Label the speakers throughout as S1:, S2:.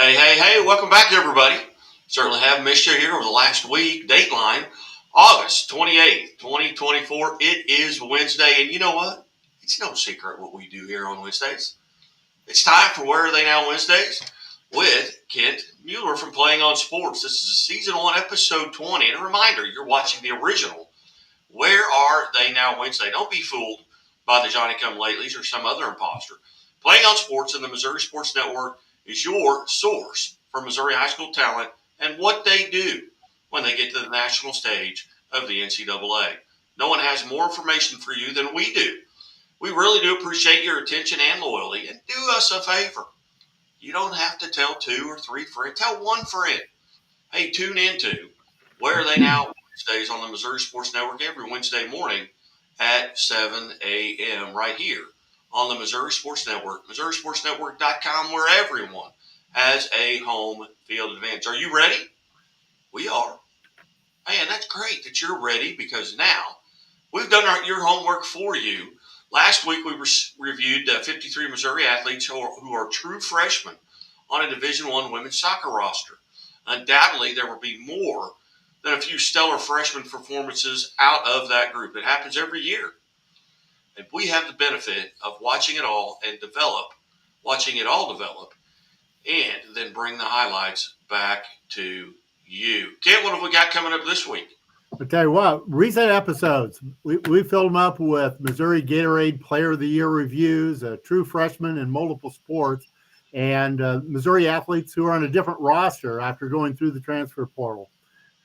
S1: Hey, welcome back, everybody. Certainly have missed you here over the last week. Dateline, August 28th, 2024. It is Wednesday, and you know what? It's no secret what we do here on Wednesdays. It's time for Where Are They Now Wednesdays with Kent Mueller from Playing on Sports. This is Season 1, Episode 20. And a reminder, you're watching the original Where Are They Now Wednesday. Don't be fooled by the Johnny-come-latelys or some other imposter. Playing on Sports and the Missouri Sports Network is your source for Missouri high school talent and what they do when they get to the national stage of the NCAA. No one has more information for you than we do. We really do appreciate your attention and loyalty. And do us a favor. You don't have to tell 2 or 3 friends. Tell one friend. Hey, tune into Where Are They Now Wednesdays on the Missouri Sports Network every Wednesday morning at 7 a.m. right here on the Missouri Sports Network, MissouriSportsNetwork.com, where everyone has a home field advantage. Are you ready? We are. Hey, and that's great that you're ready because now we've done your homework for you. Last week we reviewed 53 Missouri athletes who are true freshmen on a Division I women's soccer roster. Undoubtedly, there will be more than a few stellar freshman performances out of that group. It happens every year. And we have the benefit of watching it all and watching it all develop, and then bring the highlights back to you. Kent, what have we got coming up this week?
S2: I'll tell you what, recent episodes, we filled them up with Missouri Gatorade Player of the Year reviews, true freshmen in multiple sports, and Missouri athletes who are on a different roster after going through the transfer portal.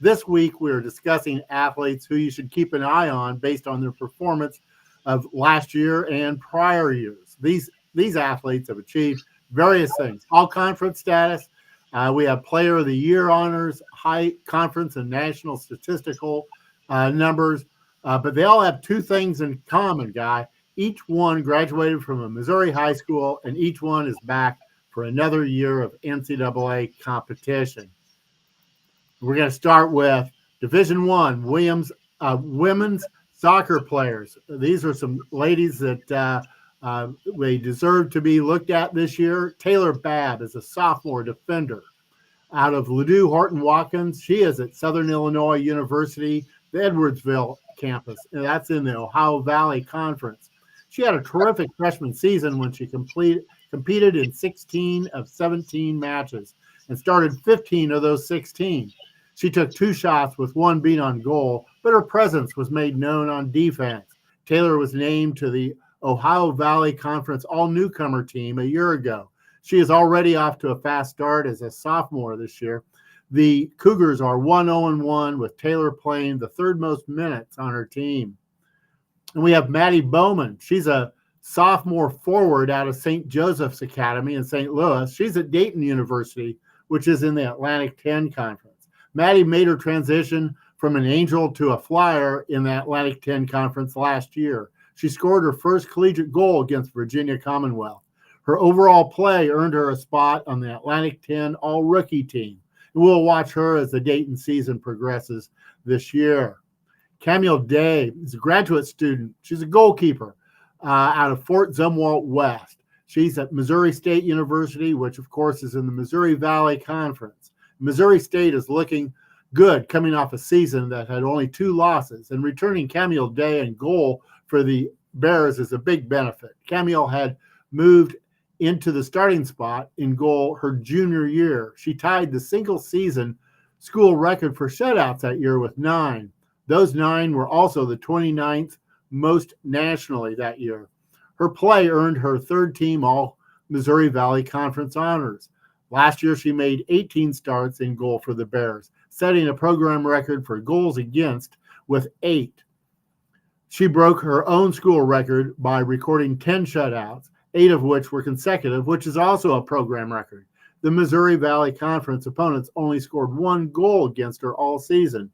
S2: This week, we're discussing athletes who you should keep an eye on based on their performance of last year and prior years. These athletes have achieved various things. All conference status. We have Player of the Year honors, high conference and national statistical numbers. But they all have 2 things in common, Guy. Each one graduated from a Missouri high school, and each one is back for another year of NCAA competition. We're going to start with Division I, women's soccer players. These are some ladies that they deserve to be looked at this year. Taylor Babb is a sophomore defender out of Ladue Horton Watkins. She is at Southern Illinois University, the Edwardsville campus, and that's in the Ohio Valley Conference. She had a terrific freshman season when she competed in 16 of 17 matches and started 15 of those 16. She took 2 shots with 1 being on goal, but her presence was made known on defense. Taylor was named to the Ohio Valley Conference all-newcomer team a year ago. She is already off to a fast start as a sophomore this year. The Cougars are 1-0-1 with Taylor playing the 3rd most minutes on her team. And we have Maddie Bowman. She's a sophomore forward out of St. Joseph's Academy in St. Louis. She's at Dayton University, which is in the Atlantic 10 Conference. Maddie made her transition from an Angel to a Flyer in the Atlantic 10 Conference last year. She scored her first collegiate goal against Virginia Commonwealth. Her overall play earned her a spot on the Atlantic 10 All-Rookie team. And we'll watch her as the Dayton season progresses this year. Camille Day is a graduate student. She's a goalkeeper out of Fort Zumwalt West. She's at Missouri State University, which, of course, is in the Missouri Valley Conference. Missouri State is looking good coming off a season that had only 2 losses, and returning Camille Day in goal for the Bears is a big benefit. Camille had moved into the starting spot in goal her junior year. She tied the single-season school record for shutouts that year with 9. Those 9 were also the 29th most nationally that year. Her play earned her 3rd team All-Missouri Valley Conference honors. Last year, she made 18 starts in goal for the Bears, setting a program record for goals against with 8. She broke her own school record by recording 10 shutouts, 8 of which were consecutive, which is also a program record. The Missouri Valley Conference opponents only scored 1 goal against her all season.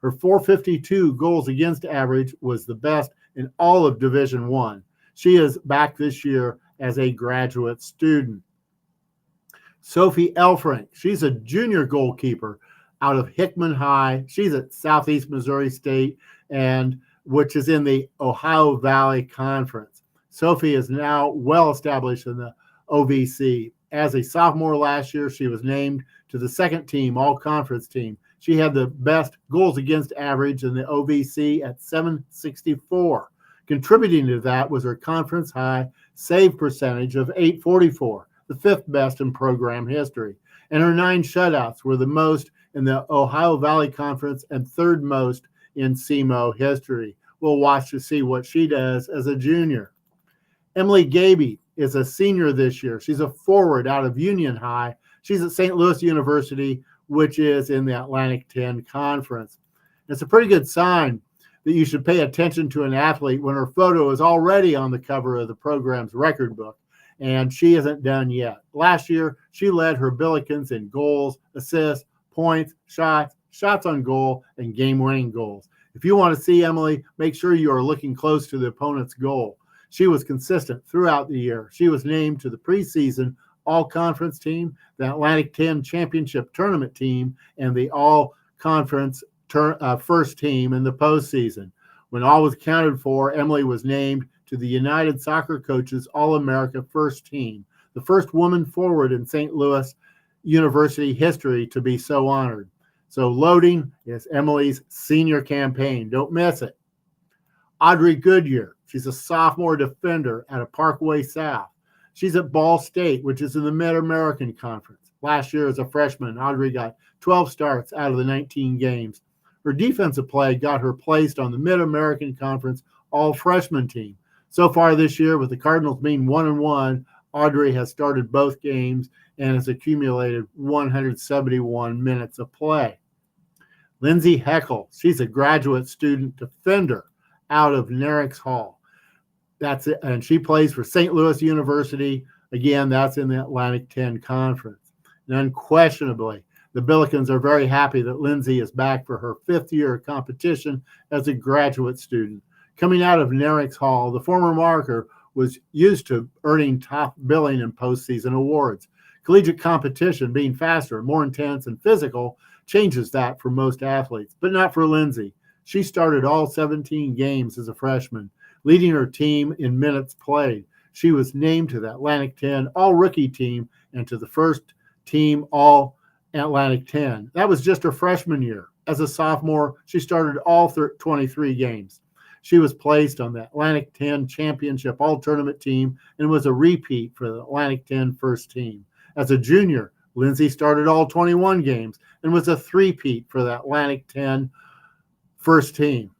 S2: Her .452 goals against average was the best in all of Division I. She is back this year as a graduate student. Sophie Elfrink, she's a junior goalkeeper out of Hickman High. She's at Southeast Missouri State, and which is in the Ohio Valley Conference. Sophie is now well established in the OVC. as a sophomore last year, she was named to the second team, all-conference team. She had the best goals against average in the OVC at 764. Contributing to that was her conference high save percentage of 844, the fifth best in program history. And her 9 shutouts were the most in the Ohio Valley Conference and third most in SEMO history. We'll watch to see what she does as a junior. Emily Gaby is a senior this year. She's a forward out of Union High. She's at St. Louis University, which is in the Atlantic 10 Conference. It's a pretty good sign that you should pay attention to an athlete when her photo is already on the cover of the program's record book, and she isn't done yet. Last year, she led her Billikens in goals, assists, points, shots on goal, and game-winning goals. If you want to see Emily, make sure you are looking close to the opponent's goal. She was consistent throughout the year. She was named to the preseason all-conference team, the Atlantic 10 championship tournament team, and the all-conference first team in the postseason. When all was accounted for, Emily was named to the United Soccer Coaches All-America first team, the first woman forward in St. Louis University history to be so honored. So loading is Emily's senior campaign. Don't miss it. Audrey Goodyear, she's a sophomore defender at a Parkway South. She's at Ball State, which is in the Mid-American Conference. Last year as a freshman, Audrey got 12 starts out of the 19 games. Her defensive play got her placed on the Mid-American Conference all-freshman team. So far this year, with the Cardinals being 1-1, Audrey has started both games and has accumulated 171 minutes of play. Lindsay Heckel, she's a graduate student defender out of Nerix Hall. That's it, and she plays for St. Louis University. Again, that's in the Atlantic 10 Conference. And unquestionably, the Billikens are very happy that Lindsay is back for her 5th year of competition as a graduate student. Coming out of Nerix Hall, the former marker was used to earning top billing in postseason awards. Collegiate competition, being faster, more intense, and physical, changes that for most athletes, but not for Lindsay. She started all 17 games as a freshman, leading her team in minutes played. She was named to the Atlantic 10 all-rookie team and to the first team all-Atlantic 10. That was just her freshman year. As a sophomore, she started all 23 games. She was placed on the Atlantic 10 championship all-tournament team and was a repeat for the Atlantic 10 first team. As a junior, Lindsay started all 21 games and was a three-peat for the Atlantic 10 first team.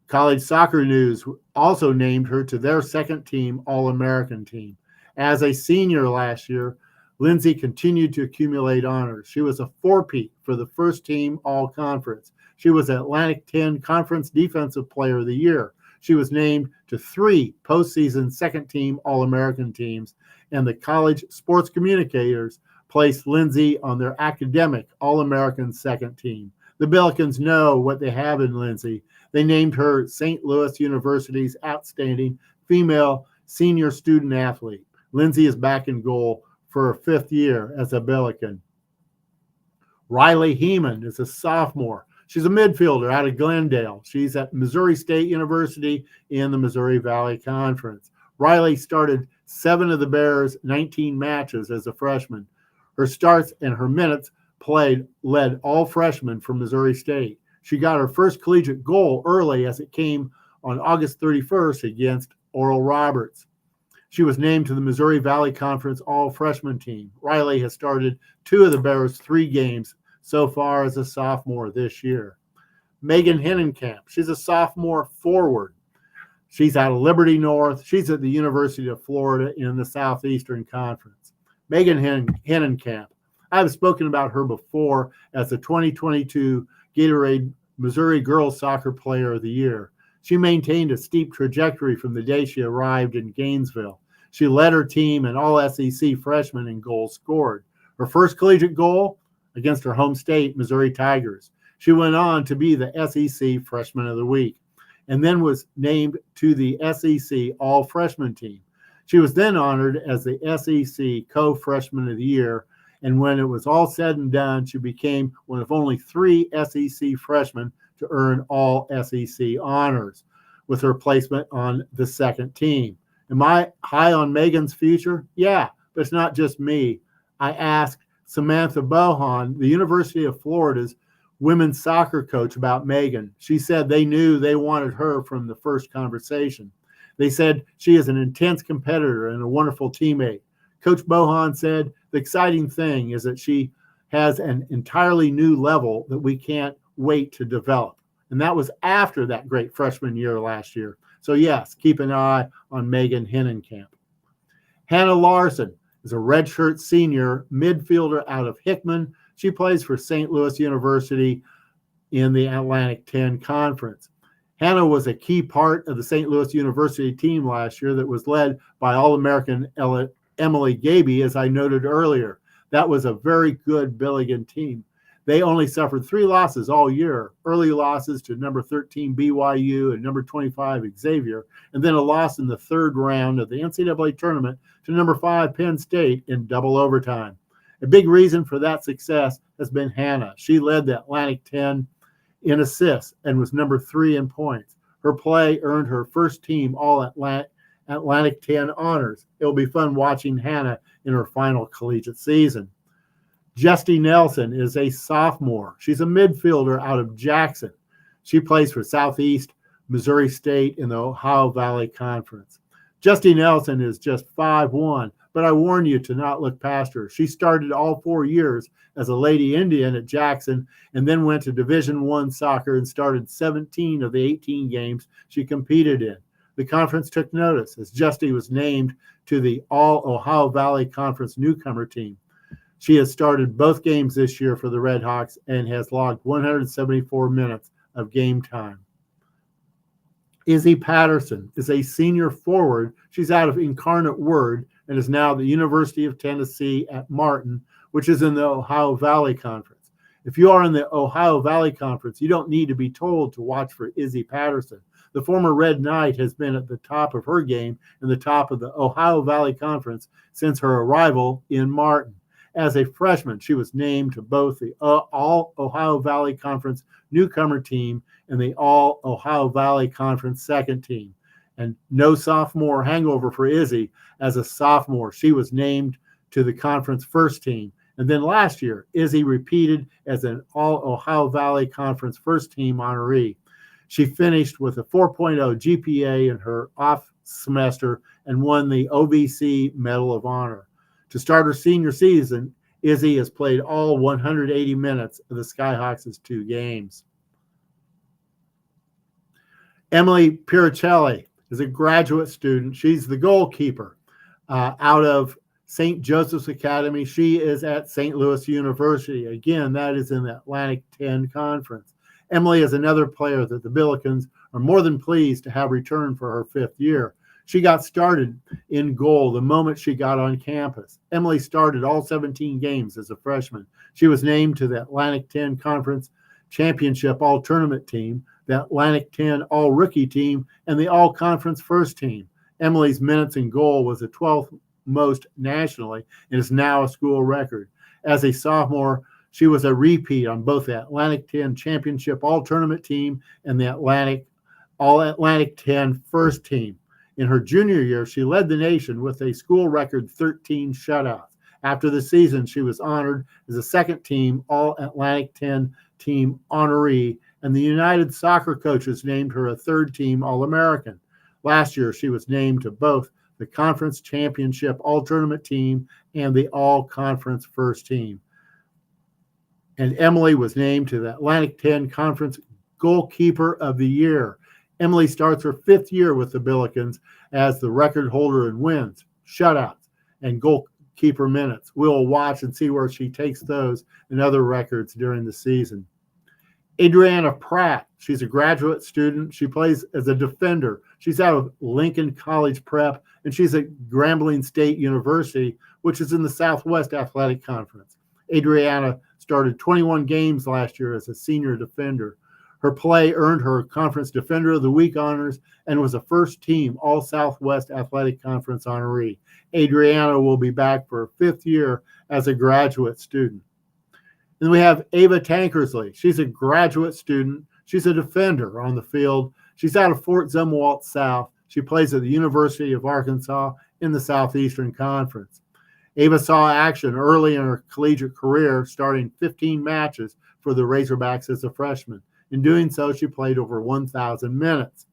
S2: College Soccer News also named her to their second team All-American team. As a senior last year, Lindsay continued to accumulate honors. She was a four-peat for the first team All-Conference. She was Atlantic 10 Conference Defensive Player of the Year. She was named to 3 postseason second team All-American teams, and the College Sports Communicators placed Lindsay on their academic All-American second team. The Billikens know what they have in Lindsay. They named her St. Louis University's outstanding female senior student athlete. Lindsay is back in goal for her 5th year as a Billiken. Riley Heeman is a sophomore. She's a midfielder out of Glendale. She's at Missouri State University in the Missouri Valley Conference. Riley started 7 of the Bears' 19 matches as a freshman. Her starts and her minutes played led all freshmen from Missouri State. She got her first collegiate goal early as it came on August 31st against Oral Roberts. She was named to the Missouri Valley Conference all-freshman team. Riley has started 2 of the Bears' 3 games so far as a sophomore this year. Megan Hennenkamp, she's a sophomore forward. She's out of Liberty North. She's at the University of Florida in the Southeastern Conference. Megan Hennenkamp, I've spoken about her before as the 2022 Gatorade Missouri Girls Soccer Player of the Year. She maintained a steep trajectory from the day she arrived in Gainesville. She led her team in all-SEC freshmen in goals scored. Her first collegiate goal against her home state, Missouri Tigers. She went on to be the SEC Freshman of the Week and then was named to the SEC All-Freshman team. She was then honored as the SEC Co-Freshman of the Year, and when it was all said and done, she became one of only 3 SEC freshmen to earn all SEC honors with her placement on the second team. Am I high on Megan's future? Yeah, but it's not just me. I asked Samantha Bohan, the University of Florida's women's soccer coach, about Megan. She said they knew they wanted her from the first conversation. They said she is an intense competitor and a wonderful teammate. Coach Bohan said the exciting thing is that she has an entirely new level that we can't wait to develop. And that was after that great freshman year last year. So yes, keep an eye on Megan Hinnenkamp. Hannah Larson is a redshirt senior midfielder out of Hickman. She plays for St. Louis University in the Atlantic 10 Conference. Hannah was a key part of the St. Louis University team last year that was led by All-American Emily Gaby, as I noted earlier. That was a very good Billigan team. They only suffered 3 losses all year, early losses to number 13 BYU and number 25 Xavier, and then a loss in the third round of the NCAA tournament to number 5 Penn State in double overtime. A big reason for that success has been Hannah. She led the Atlantic 10 in assists and was number 3 in points. Her play earned her first team All-Atlantic 10 honors. It'll be fun watching Hannah in her final collegiate season. Justy Nelson is a sophomore. She's a midfielder out of Jackson. She plays for Southeast Missouri State in the Ohio Valley Conference. Justy Nelson is just 5'1", but I warn you to not look past her. She started all 4 years as a Lady Indian at Jackson and then went to Division I soccer and started 17 of the 18 games she competed in. The conference took notice as Justy was named to the All-Ohio Valley Conference newcomer team. She has started both games this year for the Redhawks and has logged 174 minutes of game time. Izzy Patterson is a senior forward. She's out of Incarnate Word and is now at the University of Tennessee at Martin, which is in the Ohio Valley Conference. If you are in the Ohio Valley Conference, you don't need to be told to watch for Izzy Patterson. The former Red Knight has been at the top of her game and the top of the Ohio Valley Conference since her arrival in Martin. As a freshman, she was named to both the All-Ohio Valley Conference newcomer team and the All-Ohio Valley Conference second team. And no sophomore hangover for Izzy. As a sophomore, she was named to the conference first team. And then last year, Izzy repeated as an All-Ohio Valley Conference first team honoree. She finished with a 4.0 GPA in her off semester and won the OVC Medal of Honor. To start her senior season, Izzy has played all 180 minutes of the Skyhawks' 2 games. Emily Piricelli is a graduate student. She's the goalkeeper out of St. Joseph's Academy. She is at St. Louis University. Again, that is in the Atlantic 10 Conference. Emily is another player that the Billikens are more than pleased to have return for her 5th year. She got started in goal the moment she got on campus. Emily started all 17 games as a freshman. She was named to the Atlantic 10 Conference Championship All-Tournament team, the Atlantic 10 All-Rookie team, and the All-Conference First team. Emily's minutes in goal was the 12th most nationally and is now a school record. As a sophomore, she was a repeat on both the Atlantic 10 Championship All-Tournament team and the All-Atlantic 10 First team. In her junior year, she led the nation with a school record 13 shutouts. After the season, she was honored as a second team All-Atlantic 10 team honoree, and the United Soccer Coaches named her a third team All-American. Last year, she was named to both the Conference Championship All-Tournament team and the All-Conference First team. And Emily was named to the Atlantic 10 Conference Goalkeeper of the Year. Emily starts her 5th year with the Billikens as the record holder in wins, shutouts, and goalkeeper minutes. We'll watch and see where she takes those and other records during the season. Adriana Pratt, she's a graduate student. She plays as a defender. She's out of Lincoln College Prep, and she's at Grambling State University, which is in the Southwest Athletic Conference. Adriana started 21 games last year as a senior defender. Her play earned her Conference Defender of the Week honors and was a first-team All-Southwest Athletic Conference honoree. Adriana will be back for her 5th year as a graduate student. Then we have Ava Tankersley. She's a graduate student. She's a defender on the field. She's out of Fort Zumwalt South. She plays at the University of Arkansas in the Southeastern Conference. Ava saw action early in her collegiate career, starting 15 matches for the Razorbacks as a freshman. In doing so, she played over 1,000 minutes.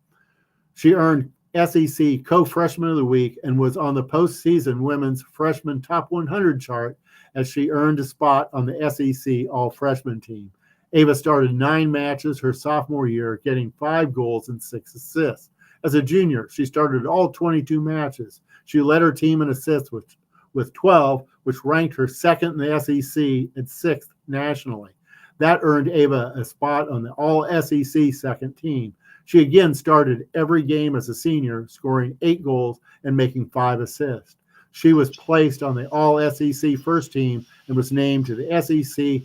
S2: She earned SEC Co-Freshman of the Week and was on the postseason Women's Freshman Top 100 chart as she earned a spot on the SEC All-Freshman team. Ava started 9 matches her sophomore year, getting 5 goals and 6 assists. As a junior, she started all 22 matches. She led her team in assists with 12, which ranked her second in the SEC and 6th nationally. That earned Ava a spot on the All-SEC second team. She again started every game as a senior, scoring 8 goals and making 5 assists. She was placed on the All-SEC first team and was named to the SEC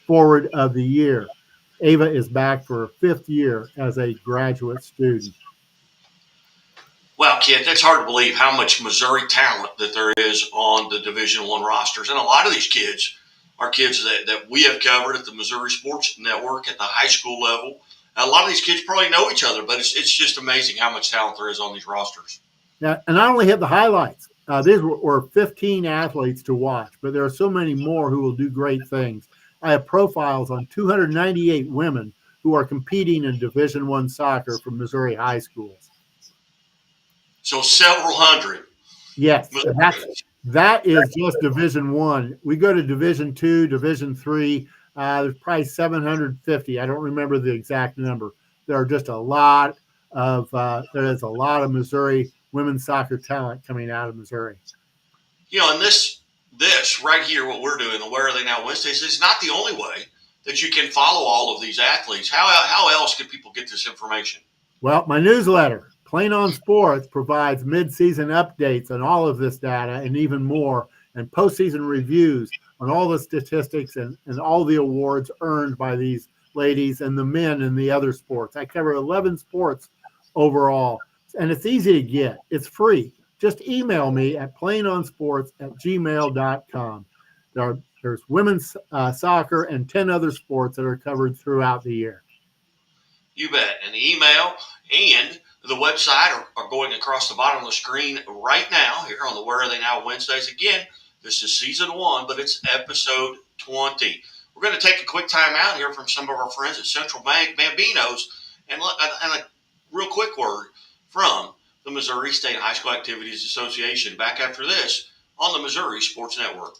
S2: Forward of the Year. Ava is back for her 5th year as a graduate student.
S1: Well, Kit, that's hard to believe how much Missouri talent that there is on the Division I rosters. And a lot of these kids are kids that we have covered at the Missouri Sports Network at the high school level. A lot of these kids probably know each other, but it's just amazing how much talent there is on these rosters.
S2: Yeah, and I only hit the highlights. These were 15 athletes to watch, but there are so many more who will do great things. I have profiles on 298 women who are competing in Division I soccer from Missouri high schools.
S1: So several hundred.
S2: Yes, that is just Division I. We go to Division II, Division III. There's probably 750. I don't remember the exact number. There are just a lot of there is a lot of Missouri women's soccer talent coming out of Missouri.
S1: You know, and this right here, what we're doing, the Where Are They Now Wednesdays, is not the only way that you can follow all of these athletes. How else can people get this information?
S2: Well, my newsletter, Plain on Sports, provides mid-season updates on all of this data and even more, and postseason reviews on all the statistics and all the awards earned by these ladies and the men in the other sports. I cover 11 sports overall, and it's easy to get. It's free. Just email me at plainonsports@gmail.com. There's women's soccer and 10 other sports that are covered throughout the year.
S1: You bet. And the email and the website are going across the bottom of the screen right now here on the Where Are They Now Wednesdays. Again, this is season 1, but it's episode 20. We're going to take a quick time out here from some of our friends at Central Bank Bambinos and a real quick word from the Missouri State High School Activities Association. Back after this on the Missouri Sports Network.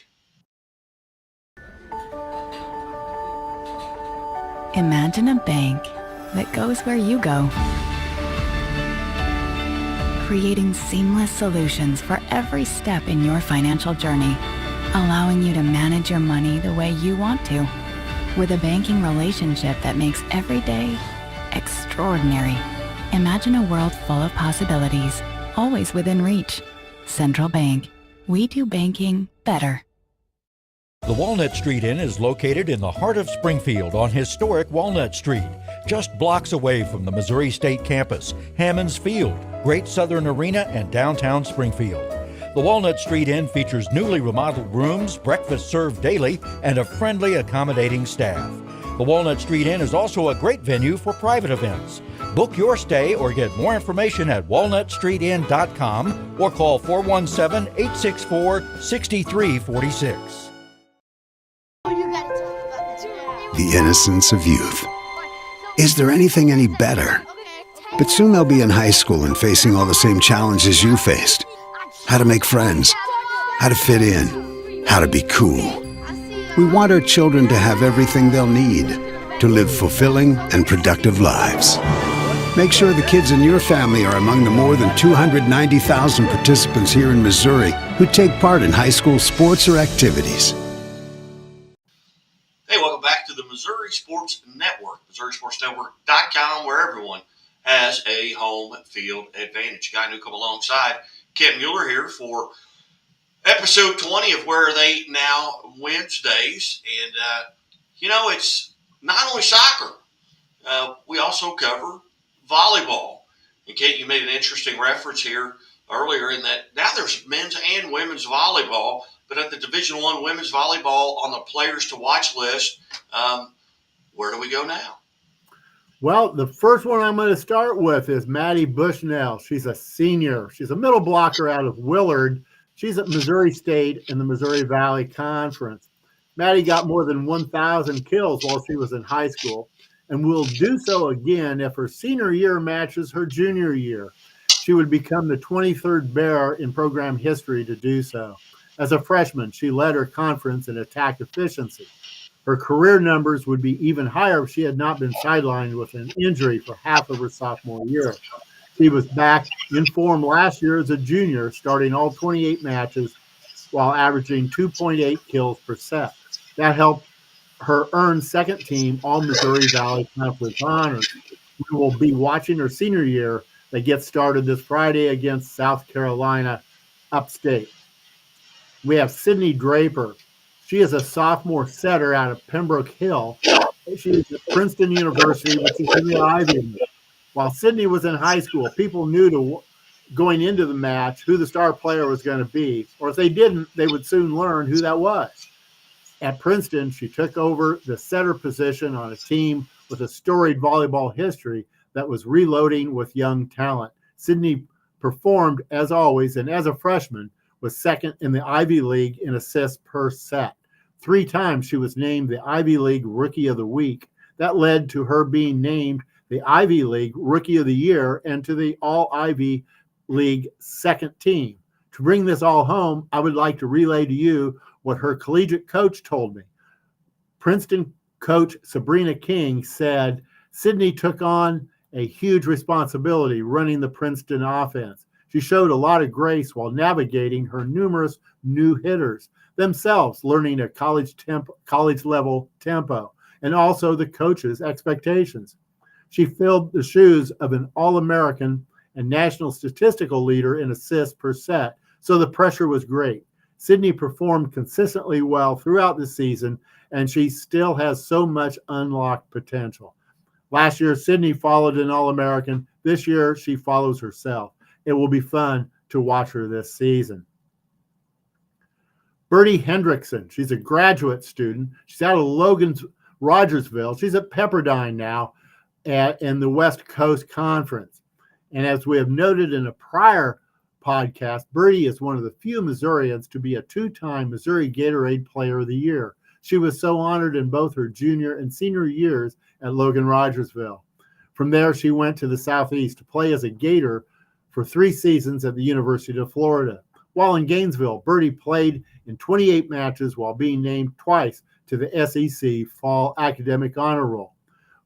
S3: Imagine a bank that goes where you go, creating seamless solutions for every step in your financial journey, allowing you to manage your money the way you want to, with a banking relationship that makes every day extraordinary. Imagine a world full of possibilities, always within reach. Central Bank. We do banking better.
S4: The Walnut Street Inn is located in the heart of Springfield on historic Walnut Street, just blocks away from the Missouri State campus, Hammonds Field, Great Southern Arena, and downtown Springfield. The Walnut Street Inn features newly remodeled rooms, breakfast served daily, and a friendly, accommodating staff. The Walnut Street Inn is also a great venue for private events. Book your stay or get more information at walnutstreetin.com or call 417-864-6346.
S5: The innocence of youth. Is there anything any better? But soon they'll be in high school and facing all the same challenges you faced. How to make friends, how to fit in, how to be cool. We want our children to have everything they'll need to live fulfilling and productive lives. Make sure the kids in your family are among the more than 290,000 participants here in Missouri who take part in high school sports or activities.
S1: Hey, welcome back to the Missouri Sports Network, MissouriSportsNetwork.com, where everyone has a home field advantage. Guy who come alongside Kent Mueller here for episode 20 of Where Are They Now Wednesdays. And, it's not only soccer. We also cover volleyball. And, Kate, you made an interesting reference here earlier in that now there's men's and women's volleyball, but at the Division I women's volleyball on the players to watch list, where do we go now?
S2: Well, the first one I'm going to start with is Maddie Bushnell. She's a senior. She's a middle blocker out of Willard. She's at Missouri State in the Missouri Valley Conference. Maddie got more than 1,000 kills while she was in high school and will do so again if her senior year matches her junior year. She would become the 23rd bear in program history to do so. As a freshman, she led her conference in attack efficiency. Her career numbers would be even higher if she had not been sidelined with an injury for half of her sophomore year. She was back in form last year as a junior, starting all 28 matches while averaging 2.8 kills per set. That helped her earn second team All Missouri Valley Conference honors. We will be watching her senior year that gets started this Friday against South Carolina upstate. We have Sydney Draper. She is a sophomore setter out of Pembroke Hill. She is at Princeton University, which is in the Ivy League. While Sydney was in high school, people knew going into the match who the star player was going to be, or if they didn't, they would soon learn who that was. At Princeton, she took over the setter position on a team with a storied volleyball history that was reloading with young talent. Sydney performed as always, and as a freshman, was second in the Ivy League in assists per set. 3 times she was named the Ivy League Rookie of the Week. That led to her being named the Ivy League Rookie of the Year and to the All-Ivy League second team. To bring this all home, I would like to relay to you what her collegiate coach told me. Princeton coach Sabrina King said Sydney took on a huge responsibility running the Princeton offense. She showed a lot of grace while navigating her numerous new hitters, themselves learning a college level tempo, and also the coach's expectations. She filled the shoes of an All-American and national statistical leader in assists per set, so the pressure was great. Sydney performed consistently well throughout the season, and she still has so much unlocked potential. Last year, Sydney followed an All-American. This year, she follows herself. It will be fun to watch her this season. Bertie Hendrickson, she's a graduate student. She's out of Logan's Rogersville. She's at Pepperdine now in the West Coast Conference. And as we have noted in a prior podcast, Bertie is one of the few Missourians to be a 2-time Missouri Gatorade Player of the Year. She was so honored in both her junior and senior years at Logan Rogersville. From there, she went to the Southeast to play as a Gator for 3 seasons at the University of Florida. While in Gainesville, Bertie played in 28 matches while being named twice to the SEC Fall Academic Honor Roll.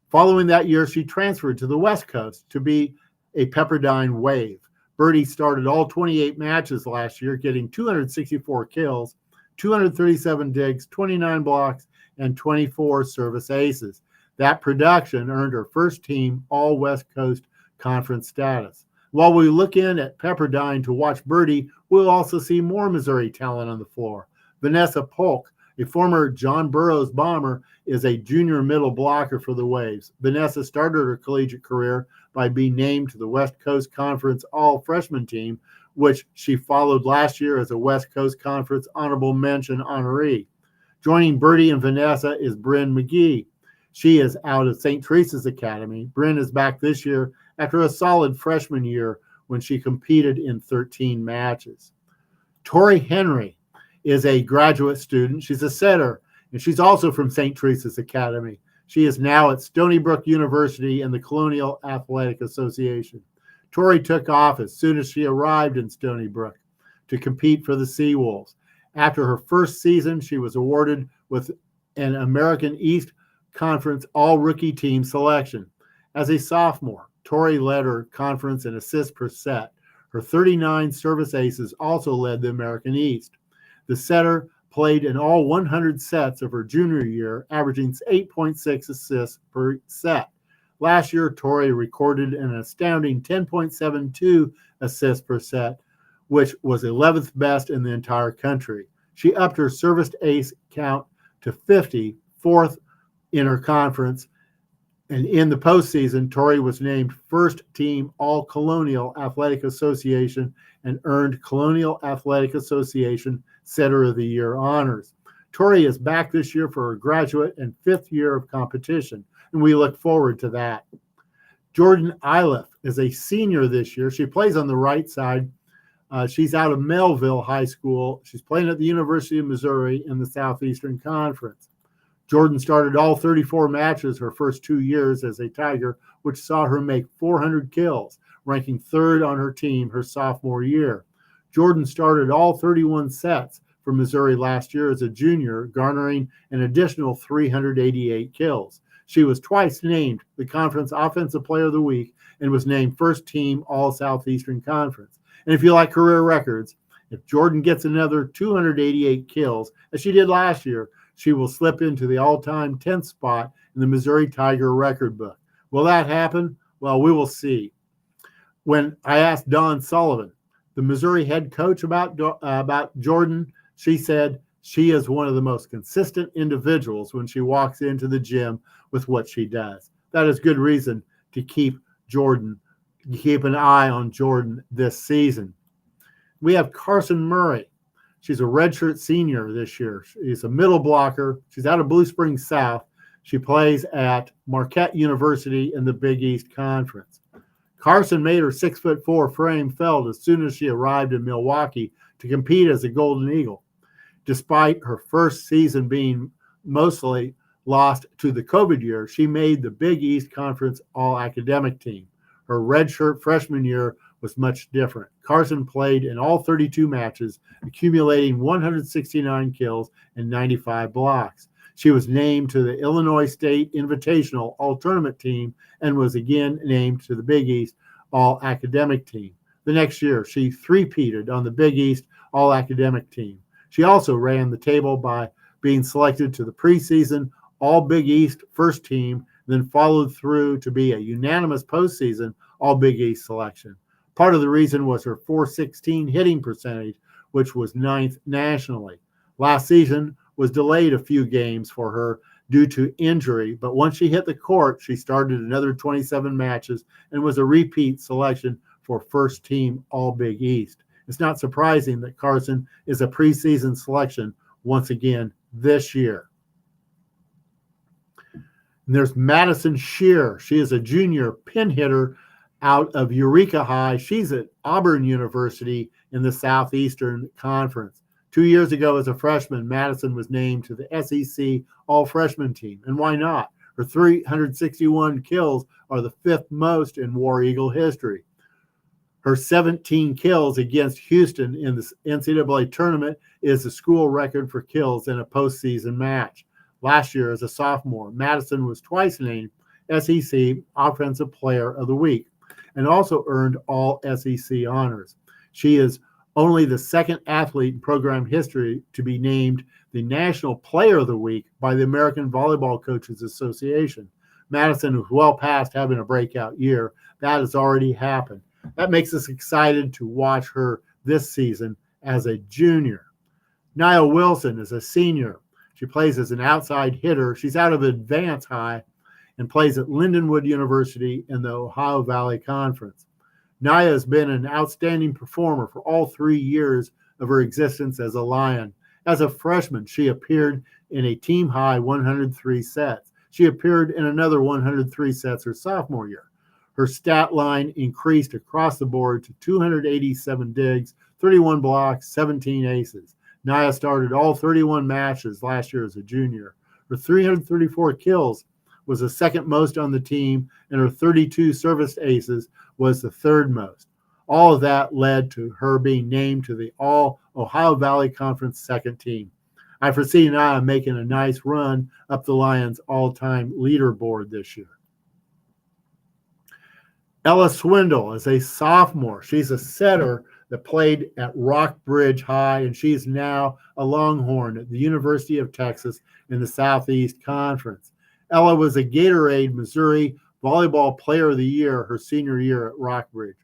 S2: Following that year, she transferred to the West Coast to be a Pepperdine Wave. Bertie started all 28 matches last year, getting 264 kills, 237 digs, 29 blocks, and 24 service aces. That production earned her first team All West Coast Conference status. While we look in at Pepperdine to watch Bertie, we'll also see more Missouri talent on the floor. Vanessa Polk, a former John Burroughs Bomber, is a junior middle blocker for the Waves. Vanessa started her collegiate career by being named to the West Coast Conference All-Freshman team, which she followed last year as a West Coast Conference Honorable Mention honoree. Joining Bertie and Vanessa is Bryn McGee. She is out of St. Teresa's Academy. Bryn is back this year after a solid freshman year when she competed in 13 matches. Tori Henry is a graduate student. She's a setter, and she's also from St. Teresa's Academy. She is now at Stony Brook University and the Colonial Athletic Association. Tori took off as soon as she arrived in Stony Brook to compete for the Seawolves. After her first season, she was awarded with an American East Conference All-Rookie Team selection. As a sophomore, Tori led her conference in assists per set. Her 39 service aces also led the American East. The setter played in all 100 sets of her junior year, averaging 8.6 assists per set. Last year, Tori recorded an astounding 10.72 assists per set, which was 11th best in the entire country. She upped her service ace count to 50, 4th in her conference. And in the postseason, Tori was named first team All-Colonial Athletic Association and earned Colonial Athletic Association Setter of the Year honors. Tori is back this year for her graduate and 5th year of competition, and we look forward to that. Jordan Iliff is a senior this year. She plays on the right side She's out of Melville High School. She's playing at the University of Missouri in the Southeastern Conference. Jordan started all 34 matches her first 2 years as a Tiger, which saw her make 400 kills, ranking third on her team her sophomore year. Jordan started all 31 sets for Missouri last year as a junior, garnering an additional 388 kills. She was twice named the conference Offensive Player of the Week and was named first team All-Southeastern Conference. And if you like career records, if Jordan gets another 288 kills, as she did last year, she will slip into the all-time 10th spot in the Missouri Tiger record book. Will that happen? Well, we will see. When I asked Dawn Sullivan, the Missouri head coach, about Jordan, she said she is one of the most consistent individuals when she walks into the gym with what she does. That is good reason to keep an eye on Jordan this season. We have Carson Murray. She's a redshirt senior this year. She's a middle blocker. She's out of Blue Springs South. She plays at Marquette University in the Big East Conference. Carson made her 6'4" frame felt as soon as she arrived in Milwaukee to compete as a Golden Eagle. Despite her first season being mostly lost to the COVID year, she made the Big East Conference All-Academic team. Her redshirt freshman year was much different. Carson played in all 32 matches, accumulating 169 kills and 95 blocks. She was named to the Illinois State Invitational All-Tournament team and was again named to the Big East All-Academic team. The next year, she three-peated on the Big East All-Academic team. She also ran the table by being selected to the preseason All-Big East first team, then followed through to be a unanimous postseason All-Big East selection. Part of the reason was her .416 hitting percentage, which was 9th nationally. Last season was delayed a few games for her due to injury, but once she hit the court, she started another 27 matches and was a repeat selection for first team All-Big East. It's not surprising that Carson is a preseason selection once again this year. And there's Madison Shear. She is a junior pin hitter out of Eureka High. She's at Auburn University in the Southeastern Conference. 2 years ago, as a freshman, Madison was named to the SEC All-Freshman team. And why not? Her 361 kills are the fifth most in War Eagle history. Her 17 kills against Houston in the NCAA tournament is the school record for kills in a postseason match. Last year, as a sophomore, Madison was twice named SEC Offensive Player of the Week and also earned all SEC honors. She is only the second athlete in program history to be named the National Player of the Week by the American Volleyball Coaches Association. Madison is well past having a breakout year. That has already happened. That makes us excited to watch her this season as a junior. Nia Wilson is a senior. She plays as an outside hitter. She's out of Advance High and plays at Lindenwood University in the Ohio Valley Conference. Nia has been an outstanding performer for all 3 years of her existence as a Lion. As a freshman, she appeared in a team-high 103 sets. She appeared in another 103 sets her sophomore year. Her stat line increased across the board to 287 digs, 31 blocks, 17 aces. Nia started all 31 matches last year as a junior. Her 334 kills was the second most on the team, and her 32 service aces was the third most. All of that led to her being named to the All-Ohio Valley Conference second team. I foresee Nia making a nice run up the Lions' all-time leaderboard this year. Ella Swindle is a sophomore. She's a setter that played at Rockbridge High, and she's now a Longhorn at the University of Texas in the Southeast Conference. Ella was a Gatorade Missouri Volleyball Player of the Year her senior year at Rockbridge.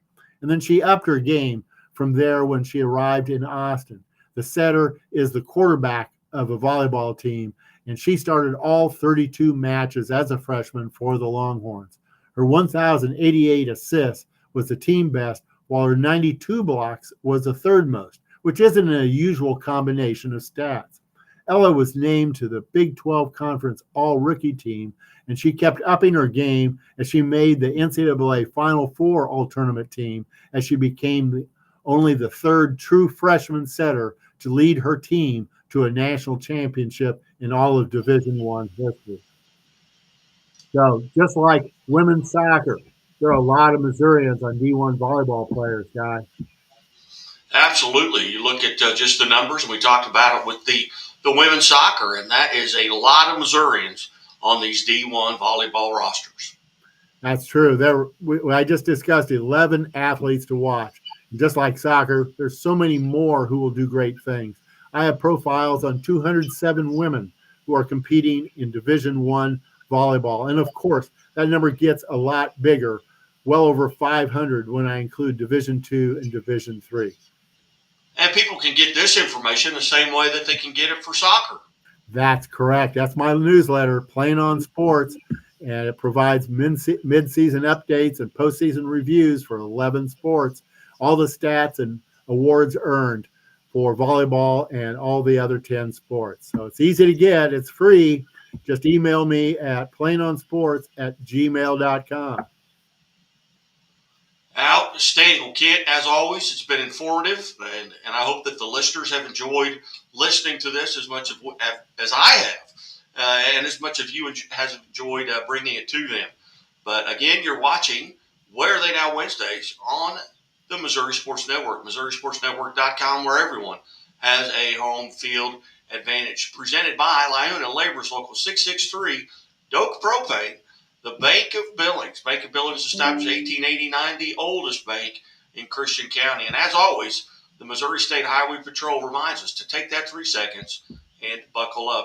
S2: And then she upped her game from there when she arrived in Austin. The setter is the quarterback of a volleyball team, and she started all 32 matches as a freshman for the Longhorns. Her 1,088 assists was the team best, while her 92 blocks was the third most, which isn't a usual combination of stats. Ella was named to the Big 12 Conference All-Rookie team, and she kept upping her game as she made the NCAA Final Four All-Tournament team as she became only the third true freshman setter to lead her team to a national championship in all of Division I history. So just like women's soccer, there are a lot of Missourians on D1 volleyball players, Guy.
S1: Absolutely. You look at just the numbers, and we talked about it with the women's soccer, and that is a lot of Missourians on these D1 volleyball rosters.
S2: That's true. I just discussed 11 athletes to watch. And just like soccer, there's so many more who will do great things. I have profiles on 207 women who are competing in Division I volleyball. And of course, that number gets a lot bigger, well over 500 when I include Division II and Division III.
S1: And people can get this information the same way that they can get it for soccer.
S2: That's correct. That's my newsletter, Playing on Sports, and it provides mid-season updates and postseason reviews for 11 sports, all the stats and awards earned for volleyball and all the other 10 sports. So it's easy to get. It's free. Just email me at playingonsports@gmail.com.
S1: Outstanding. Well, Kent, as always, it's been informative, and I hope that the listeners have enjoyed listening to this as much as I have, and as much of you has enjoyed bringing it to them. But again, you're watching Where Are They Now Wednesdays on the Missouri Sports Network, MissouriSportsNetwork.com, where everyone has a home field advantage. Presented by Lyona Labor's Local 663, Doak Propane, the Bank of Billings. Bank of Billings established in 1889, the oldest bank in Christian County. And as always, the Missouri State Highway Patrol reminds us to take that 3 seconds and buckle up.